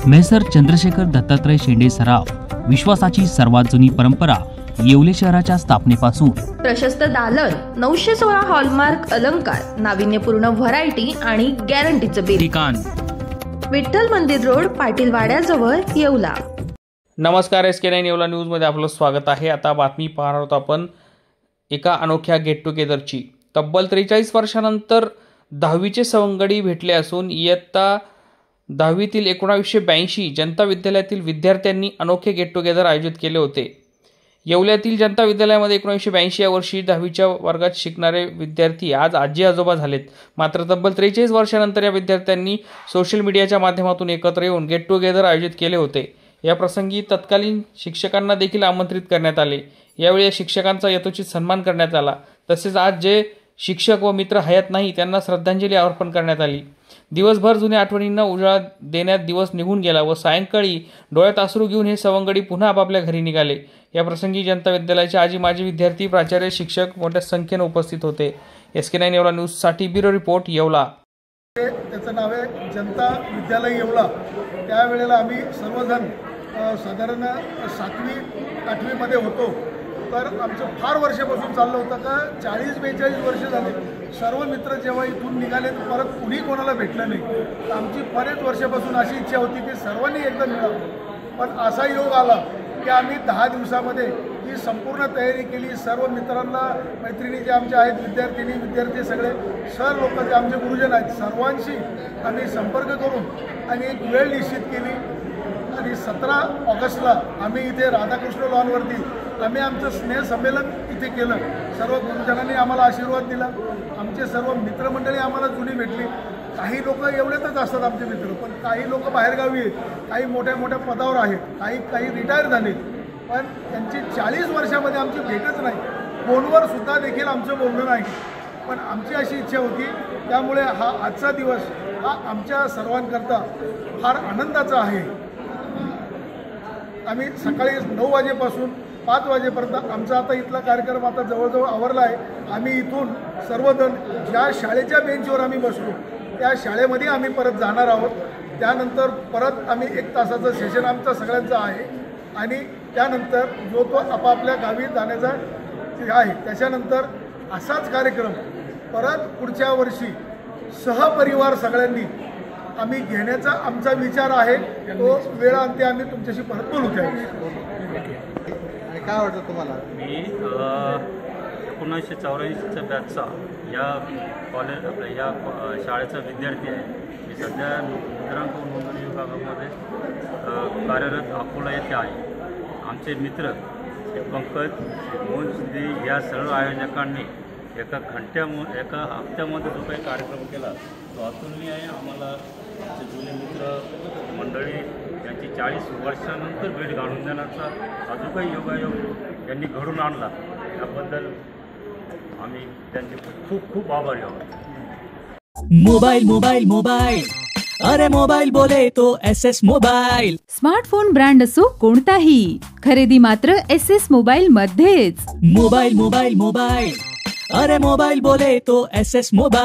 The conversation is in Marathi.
मेसर चंद्रशेखर दत्तात्रय शेंडे सराफ, विश्वासाची सर्वात जुनी परंपरा येवले शहराच्या स्थापनेपासून प्रशस्त दालन, 916 हॉलमार्क अलंकार, नाविन्यपूर्ण व्हरायटी आणि गॅरंटीचं बिल. ठिकाण विठ्ठल मंदिर रोड, पाटील वाड्याजवळ, येवला. नमस्कार, SK9 येवला न्यूजमध्ये आपलं स्वागत आहे. आता बातमी पाहणार आहोत आपण एका अनोख्या गेट टुगेदरची. तब्बल 43 वर्षानंतर 10वीचे सवंगडी भेटले असून इयत्ता 10वीतील 1982 जनता विद्यालयातील विद्यार्थ्यांनी अनोखे गेट टुगेदर आयोजित केले होते. येवल्यातील जनता विद्यालयामध्ये 1982 या वर्षी 10वीच्या वर्गात शिकणारे विद्यार्थी आज आजी आजोबा झालेत. मात्र तब्बल 43 वर्षानंतर या विद्यार्थ्यांनी सोशल मीडियाच्या माध्यमातून एकत्र येऊन गेट टुगेदर आयोजित केले होते. या प्रसंगी तत्कालीन शिक्षकांना देखील आमंत्रित करण्यात आले. यावेळी या शिक्षकांचा यथोचित सन्मान करण्यात आला. तसेच आज जे शिक्षक व मित्र हयात नाही त्यांना श्रद्धांजली अर्पण करण्यात आली. दिवसभर जुन्या आठवणींना उजाळा देण्यात दिवस निघून गेला व सायंकाळी डोळ्यात अश्रू घेऊन हे सवंगडी पुन्हा आपापल्या घरी निघाले. या प्रसंगी जनता विद्यालयाचे आजी माजी विद्यार्थी, प्राचार्य, शिक्षक मोठ्या संख्येने उपस्थित होते. SK9 येवला न्यूजसाठी ब्युरो रिपोर्ट, येवला. त्याचं नाव आहे जनता विद्यालय येवला. त्यावेळेला आम्ही सर्वजण साधारण 7वी 8वीमध्ये होतो. तर आमचं फार वर्षापासून चाललं होतं का 40-42 वर्ष झाले सर्व मित्र जेव्हा इथून निघाले तर परत कुणी कोणाला भेटलं नाही. तर आमची बरेच वर्षापासून अशी इच्छा होती की सर्वांनी एकदा मिळावं. पण असा योग आला की आम्ही 10 दिवसामध्ये ही संपूर्ण तयारी केली. सर्व मित्रांना, मैत्रिणी जे आमच्या आहेत, विद्यार्थी सगळे सर लोक जे आमचे गुरुजन आहेत, सर्वांशी आम्ही संपर्क करून आणि एक वेळ निश्चित केली. आणि 17 ऑगस्टला आम्ही इथे राधाकृष्ण लॉनवरती आम्ही आमचं स्नेहसंमेलन इथे केलं. सर्व गुरुजनांनी आम्हाला आशीर्वाद दिला. आमचे सर्व मित्रमंडळी आम्हाला जुनी भेटली. काही लोक एवढ्यातच असतात आमचे मित्र, पण काही लोक बाहेरगावी आहेत, काही मोठ्या मोठ्या पदावर आहेत, काही रिटायर झाले. पण त्यांची 40 वर्षामध्ये आमची भेटच नाही. फोनवर सुद्धा देखील आमचं बोलणं नाही. पण आमची अशी इच्छा होती, त्यामुळे हा आजचा दिवस हा आमच्या सर्वांकरता फार आनंदाचा आहे. आम्ही सकाळी 9 वाजेपासून 5 वाजेपर्यंत आमचा आता इथला कार्यक्रम आता जवळजवळ आवरला आहे. आम्ही इथून सर्वजण ज्या शाळेच्या बेंचवर आम्ही बसलो त्या शाळेमध्ये आम्ही परत जाणार आहोत. त्यानंतर परत आम्ही 1 तासाचं सेशन आमचा सगळ्यांचं आहे आणि त्यानंतर जो तो आपापल्या गावी जाण्याचा आहे. त्याच्यानंतर असाच कार्यक्रम परत पुढच्या वर्षी सहपरिवार सगळ्यांनी आम्ही घेण्याचा आमचा विचार आहे. तो वेळ अंती आम्ही तुमच्याशी परत बोलू. काय वाटतं तुम्हाला? मी 1984च्या बॅचचा या कॉलेज आपल्या या शाळेचा विद्यार्थी आहे. मी सध्या मुद्रांक नोंदणी विभागामध्ये कार्यरत अकोला येथे आहे. आमचे मित्र पंकज, मोहन सिद्धी या सर्व आयोजकांनी एका हप्त्यामध्ये जो काही कार्यक्रम केला तो अतुलनीय आहे. आम्हाला आमचे जुने मित्र मंडळी यांची 40 वर्षानंतर भेट घालून देण्याचा हा जो काही योगायोग यांनी घडून आणला त्याबद्दल आम्ही त्यांचे खूप खूप आभारी आहोत. मोबाईल अरे मोबाईल बोले तो SS मोबाईल. स्मार्टफोन ब्रँड असो कोणताही, खरेदी मात्र SS मोबाईल मध्येच. मोबाईल अरे मोबाईल बोले तो SS मोबाईल.